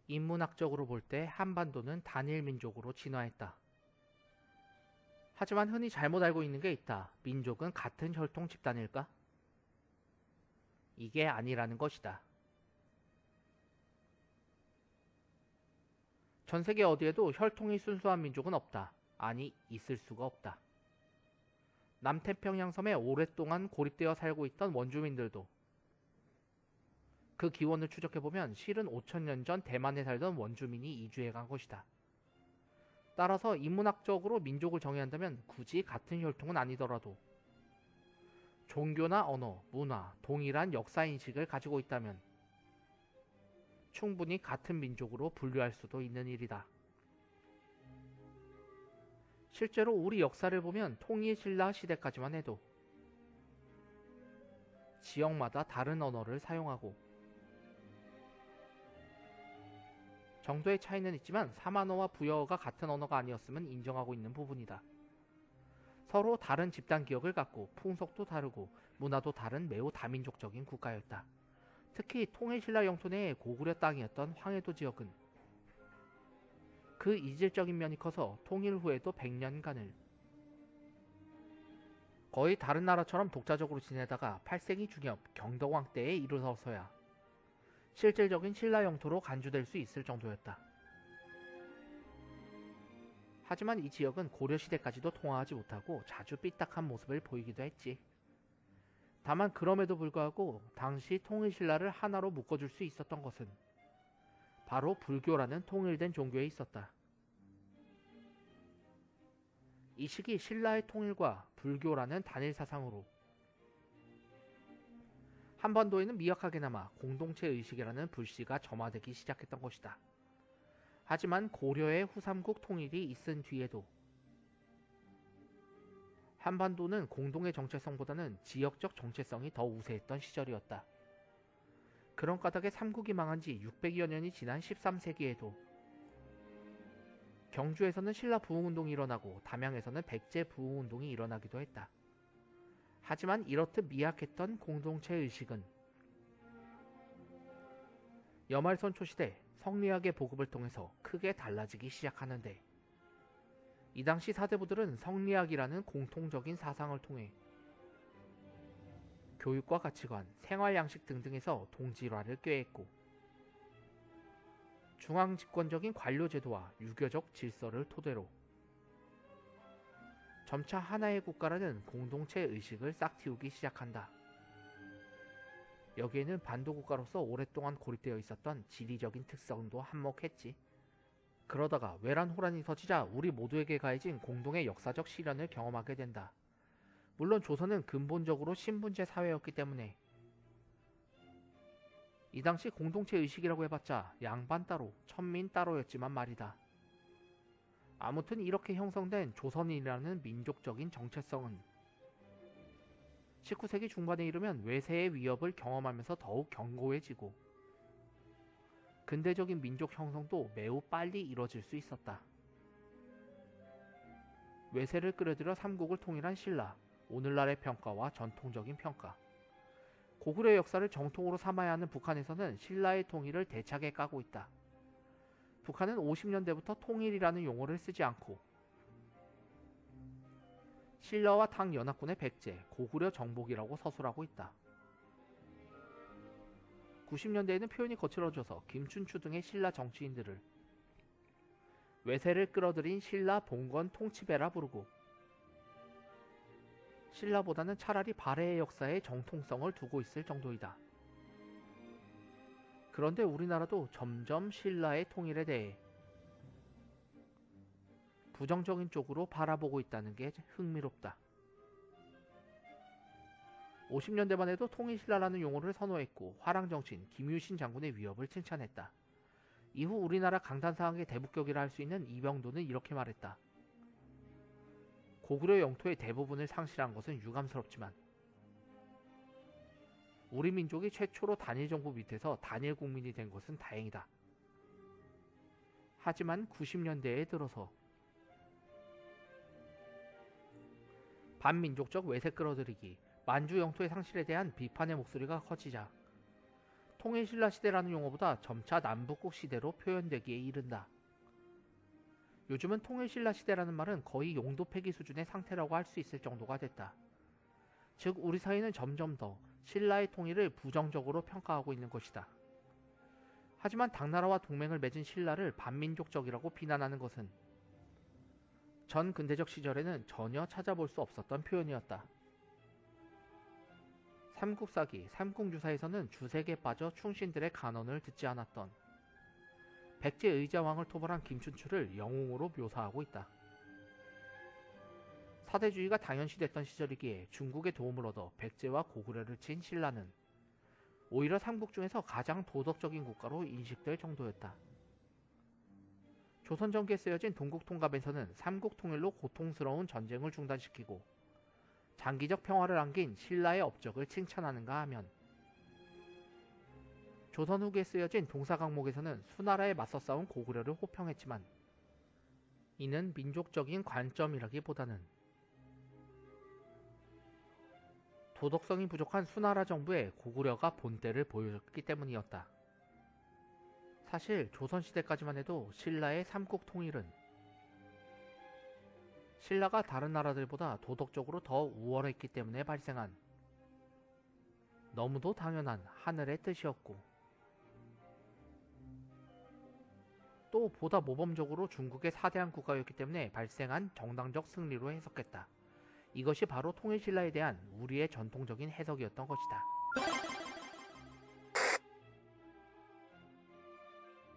인문학적으로 볼 때 한반도는 단일 민족으로 진화했다. 하지만 흔히 잘못 알고 있는 게 있다. 민족은 같은 혈통 집단일까? 이게 아니라는 것이다. 전 세계 어디에도 혈통이 순수한 민족은 없다. 아니, 있을 수가 없다. 남태평양 섬에 오랫동안 고립되어 살고 있던 원주민들도 그 기원을 추적해보면 실은 5천년 전 대만에 살던 원주민이 이주해 간 것이다. 따라서 인문학적으로 민족을 정의한다면 굳이 같은 혈통은 아니더라도 종교나 언어, 문화, 동일한 역사인식을 가지고 있다면 충분히 같은 민족으로 분류할 수도 있는 일이다. 실제로 우리 역사를 보면 통일신라 시대까지만 해도 지역마다 다른 언어를 사용하고 정도의 차이는 있지만 사만어와 부여어가 같은 언어가 아니었음은 인정하고 있는 부분이다. 서로 다른 집단 기억을 갖고 풍속도 다르고 문화도 다른 매우 다민족적인 국가였다. 특히 통일신라 영토 내의 고구려 땅이었던 황해도 지역은 그 이질적인 면이 커서 통일 후에도 100년간을 거의 다른 나라처럼 독자적으로 지내다가 8세기 중엽 경덕왕 때에 이르러서야 실질적인 신라 영토로 간주될 수 있을 정도였다. 하지만 이 지역은 고려시대까지도 통화하지 못하고 자주 삐딱한 모습을 보이기도 했지. 다만 그럼에도 불구하고 당시 통일신라를 하나로 묶어줄 수 있었던 것은 바로 불교라는 통일된 종교에 있었다. 이 시기 신라의 통일과 불교라는 단일 사상으로 한반도에는 미약하게나마 공동체 의식이라는 불씨가 점화되기 시작했던 것이다. 하지만 고려의 후삼국 통일이 있은 뒤에도 한반도는 공동의 정체성보다는 지역적 정체성이 더 우세했던 시절이었다. 그런 까닭에 삼국이 망한 지 600여 년이 지난 13세기에도 경주에서는 신라 부흥운동이 일어나고 담양에서는 백제 부흥운동이 일어나기도 했다. 하지만 이렇듯 미약했던 공동체 의식은 여말선 초시대 성리학의 보급을 통해서 크게 달라지기 시작하는데 이 당시 사대부들은 성리학이라는 공통적인 사상을 통해 교육과 가치관, 생활 양식 등등에서 동질화를 꾀했고 중앙 집권적인 관료 제도와 유교적 질서를 토대로 점차 하나의 국가라는 공동체 의식을 싹틔우기 시작한다. 여기에는 반도국가로서 오랫동안 고립되어 있었던 지리적인 특성도 한몫했지. 그러다가 외란 호란이 터지자 우리 모두에게 가해진 공동의 역사적 시련을 경험하게 된다. 물론 조선은 근본적으로 신분제 사회였기 때문에 이 당시 공동체 의식이라고 해봤자 양반 따로, 천민 따로였지만 말이다. 아무튼 이렇게 형성된 조선이라는 민족적인 정체성은 19세기 중반에 이르면 외세의 위협을 경험하면서 더욱 견고해지고 근대적인 민족 형성도 매우 빨리 이뤄질 수 있었다. 외세를 끌어들여 삼국을 통일한 신라, 오늘날의 평가와 전통적인 평가, 고구려 역사를 정통으로 삼아야 하는 북한에서는 신라의 통일을 대차게 까고 있다. 북한은 50년대부터 통일이라는 용어를 쓰지 않고 신라와 당 연합군의 백제, 고구려 정복이라고 서술하고 있다. 90년대에는 표현이 거칠어져서 김춘추 등의 신라 정치인들을 외세를 끌어들인 신라 봉건 통치배라 부르고 신라보다는 차라리 발해의 역사에 정통성을 두고 있을 정도이다. 그런데 우리나라도 점점 신라의 통일에 대해 부정적인 쪽으로 바라보고 있다는 게 흥미롭다. 50년대만 해도 통일신라라는 용어를 선호했고 화랑정치인 김유신 장군의 위협을 칭찬했다. 이후 우리나라 강단상학의 대북격이라 할 수 있는 이병도는 이렇게 말했다. 고구려 영토의 대부분을 상실한 것은 유감스럽지만 우리 민족이 최초로 단일정부 밑에서 단일국민이 된 것은 다행이다. 하지만 90년대에 들어서 반민족적 외세 끌어들이기, 만주 영토의 상실에 대한 비판의 목소리가 커지자 통일신라 시대라는 용어보다 점차 남북국 시대로 표현되기에 이른다. 요즘은 통일신라 시대라는 말은 거의 용도 폐기 수준의 상태라고 할 수 있을 정도가 됐다. 즉 우리 사회는 점점 더 신라의 통일을 부정적으로 평가하고 있는 것이다. 하지만 당나라와 동맹을 맺은 신라를 반민족적이라고 비난하는 것은 전 근대적 시절에는 전혀 찾아볼 수 없었던 표현이었다. 삼국사기, 삼국유사에서는 주색에 빠져 충신들의 간언을 듣지 않았던 백제 의자왕을 토벌한 김춘추를 영웅으로 묘사하고 있다. 사대주의가 당연시됐던 시절이기에 중국의 도움을 얻어 백제와 고구려를 친 신라는 오히려 삼국 중에서 가장 도덕적인 국가로 인식될 정도였다. 조선 전기에 쓰여진 동국통갑에서는 삼국 통일로 고통스러운 전쟁을 중단시키고 장기적 평화를 안긴 신라의 업적을 칭찬하는가 하면 조선 후기에 쓰여진 동사강목에서는 수나라에 맞서 싸운 고구려를 호평했지만 이는 민족적인 관점이라기보다는 도덕성이 부족한 수나라 정부에 고구려가 본때를 보여줬기 때문이었다. 사실 조선시대까지만 해도 신라의 삼국 통일은 신라가 다른 나라들보다 도덕적으로 더 우월했기 때문에 발생한 너무도 당연한 하늘의 뜻이었고 또 보다 모범적으로 중국의 사대한 국가였기 때문에 발생한 정당적 승리로 해석했다. 이것이 바로 통일신라에 대한 우리의 전통적인 해석이었던 것이다.